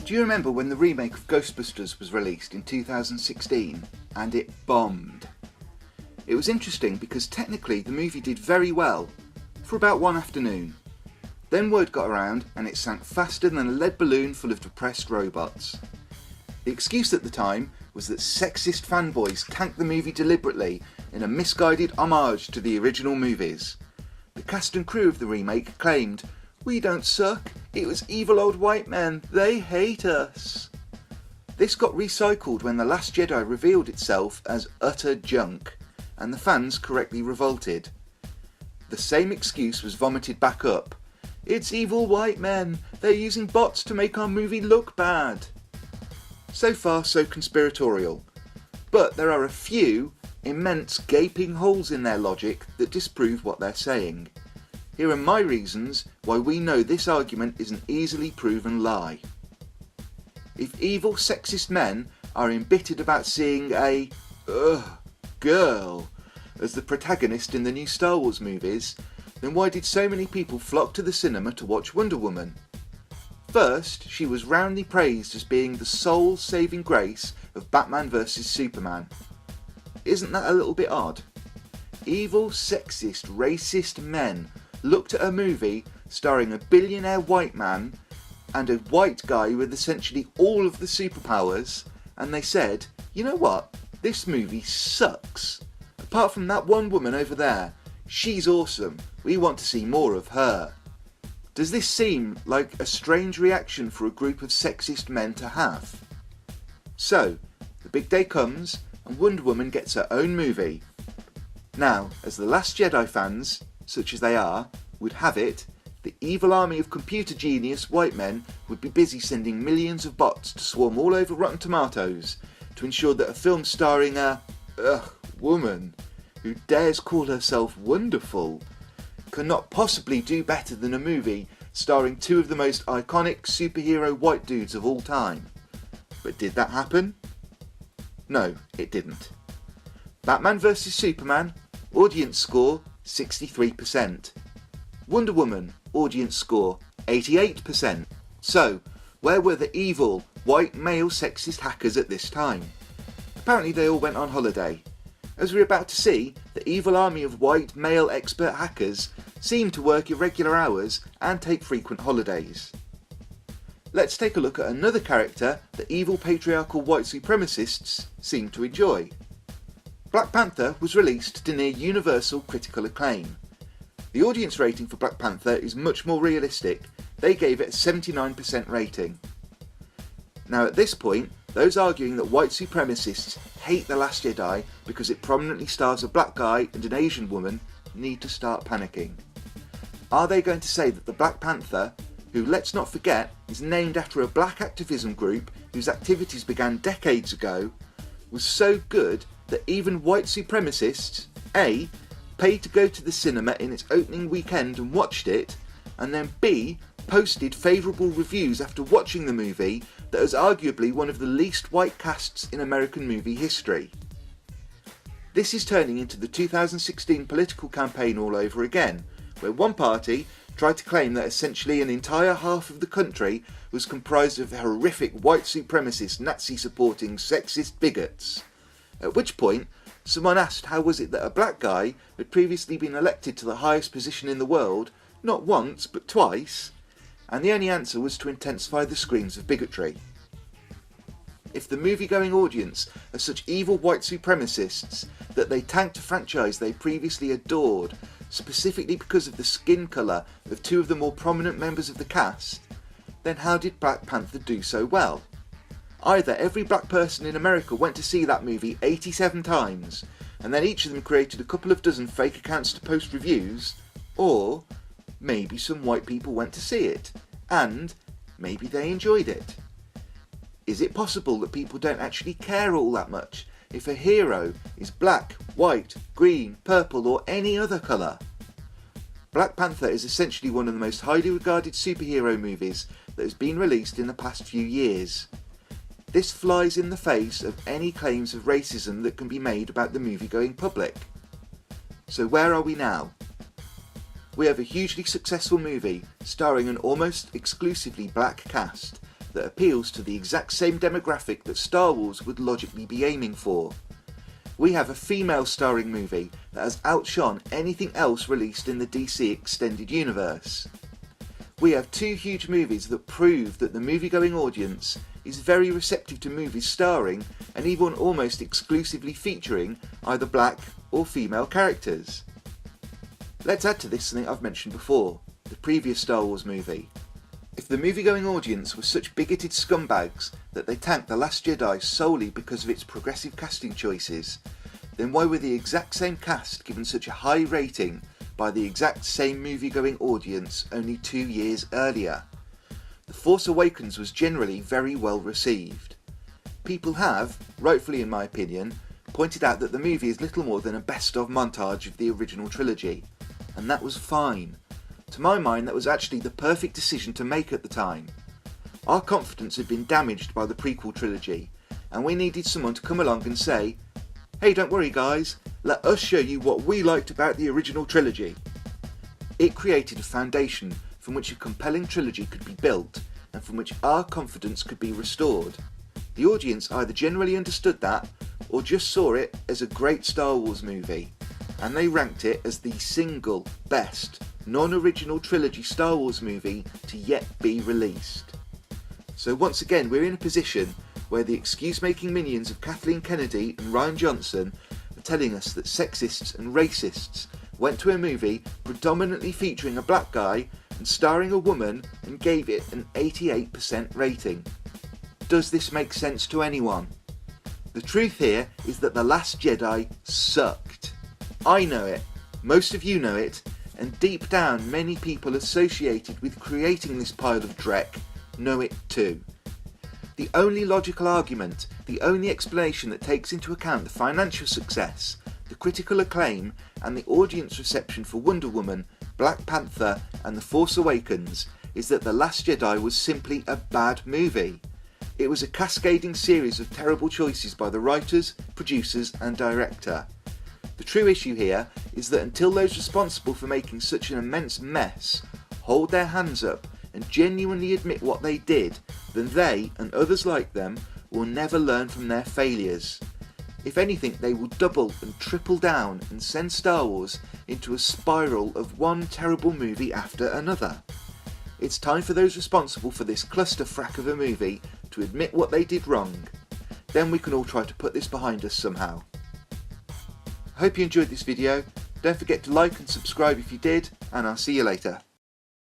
Do you remember when the remake of Ghostbusters was released in 2016 and it bombed? It was interesting because technically the movie did very well for about one afternoon. Then word got around and it sank faster than a lead balloon full of depressed robots. The excuse at the time was that sexist fanboys tanked the movie deliberately in a misguided homage to the original movies. The cast and crew of the remake claimed, "We don't suck, it was evil old white men, they hate us." This got recycled when The Last Jedi revealed itself as utter junk, and the fans correctly revolted. The same excuse was vomited back up. "It's evil white men, they're using bots to make our movie look bad." So far so conspiratorial, but there are a few immense gaping holes in their logic that disprove what they're saying. Here are my reasons why we know this argument is an easily proven lie. If evil sexist men are embittered about seeing a girl as the protagonist in the new Star Wars movies, then why did so many people flock to the cinema to watch Wonder Woman? First, she was roundly praised as being the sole saving grace of Batman vs Superman. Isn't that a little bit odd? Evil, sexist, racist men looked at a movie starring a billionaire white man and a white guy with essentially all of the superpowers, and they said, "You know what? This movie sucks. Apart from that one woman over there, she's awesome. We want to see more of her." Does this seem like a strange reaction for a group of sexist men to have? So, the big day comes and Wonder Woman gets her own movie. Now, as the Last Jedi fans, such as they are, would have it, the evil army of computer genius white men would be busy sending millions of bots to swarm all over Rotten Tomatoes to ensure that a film starring a woman who dares call herself wonderful cannot possibly do better than a movie starring two of the most iconic superhero white dudes of all time. But did that happen? No, it didn't. Batman vs Superman, audience score 63%. Wonder Woman, audience score 88%. So, where were the evil, white male sexist hackers at this time? Apparently they all went on holiday. As we're about to see, the evil army of white male expert hackers seem to work irregular hours and take frequent holidays. Let's take a look at another character that evil patriarchal white supremacists seem to enjoy. Black Panther was released to near universal critical acclaim. The audience rating for Black Panther is much more realistic. They gave it a 79% rating. Now at this point, those arguing that white supremacists hate The Last Jedi because it prominently stars a black guy and an Asian woman need to start panicking. Are they going to say that the Black Panther, who let's not forget is named after a black activism group whose activities began decades ago, was so good that even white supremacists A. paid to go to the cinema in its opening weekend and watched it, and then B. posted favourable reviews after watching the movie that is arguably one of the least white casts in American movie history? This is turning into the 2016 political campaign all over again, where one party tried to claim that essentially an entire half of the country was comprised of horrific white supremacist, Nazi-supporting, sexist bigots. At which point, someone asked how was it that a black guy had previously been elected to the highest position in the world, not once but twice, and the only answer was to intensify the screams of bigotry. If the movie-going audience are such evil white supremacists that they tanked a franchise they previously adored, specifically because of the skin colour of two of the more prominent members of the cast, then how did Black Panther do so well? Either every black person in America went to see that movie 87 times, and then each of them created a couple of dozen fake accounts to post reviews, or maybe some white people went to see it, and maybe they enjoyed it. Is it possible that people don't actually care all that much if a hero is black, white, green, purple or any other colour? Black Panther is essentially one of the most highly regarded superhero movies that has been released in the past few years. This flies in the face of any claims of racism that can be made about the movie-going public. So where are we now? We have a hugely successful movie starring an almost exclusively black cast, that appeals to the exact same demographic that Star Wars would logically be aiming for. We have a female starring movie that has outshone anything else released in the DC extended universe. We have two huge movies that prove that the movie-going audience is very receptive to movies starring and even almost exclusively featuring either black or female characters. Let's add to this something I've mentioned before, the previous Star Wars movie. If the movie-going audience were such bigoted scumbags that they tanked The Last Jedi solely because of its progressive casting choices, then why were the exact same cast given such a high rating by the exact same movie-going audience only 2 years earlier? The Force Awakens was generally very well received. People have, rightfully in my opinion, pointed out that the movie is little more than a best-of montage of the original trilogy, and that was fine. To my mind, that was actually the perfect decision to make at the time. Our confidence had been damaged by the prequel trilogy, and we needed someone to come along and say, "Hey, don't worry guys, let us show you what we liked about the original trilogy." It created a foundation from which a compelling trilogy could be built, and from which our confidence could be restored. The audience either generally understood that, or just saw it as a great Star Wars movie, and they ranked it as the single best non-original trilogy Star Wars movie to yet be released. So once again, we're in a position where the excuse-making minions of Kathleen Kennedy and Rian Johnson are telling us that sexists and racists went to a movie predominantly featuring a black guy and starring a woman and gave it an 88% rating. Does this make sense to anyone? The truth here is that The Last Jedi sucked. I know it, most of you know it, and deep down many people associated with creating this pile of dreck know it too. The only logical argument, the only explanation that takes into account the financial success, the critical acclaim, and the audience reception for Wonder Woman, Black Panther, and The Force Awakens is that The Last Jedi was simply a bad movie. It was a cascading series of terrible choices by the writers, producers, and director. The true issue here is that until those responsible for making such an immense mess hold their hands up and genuinely admit what they did, then they, and others like them, will never learn from their failures. If anything, they will double and triple down and send Star Wars into a spiral of one terrible movie after another. It's time for those responsible for this clusterfuck of a movie to admit what they did wrong. Then we can all try to put this behind us somehow. I hope you enjoyed this video. Don't forget to like and subscribe if you did, and I'll see you later.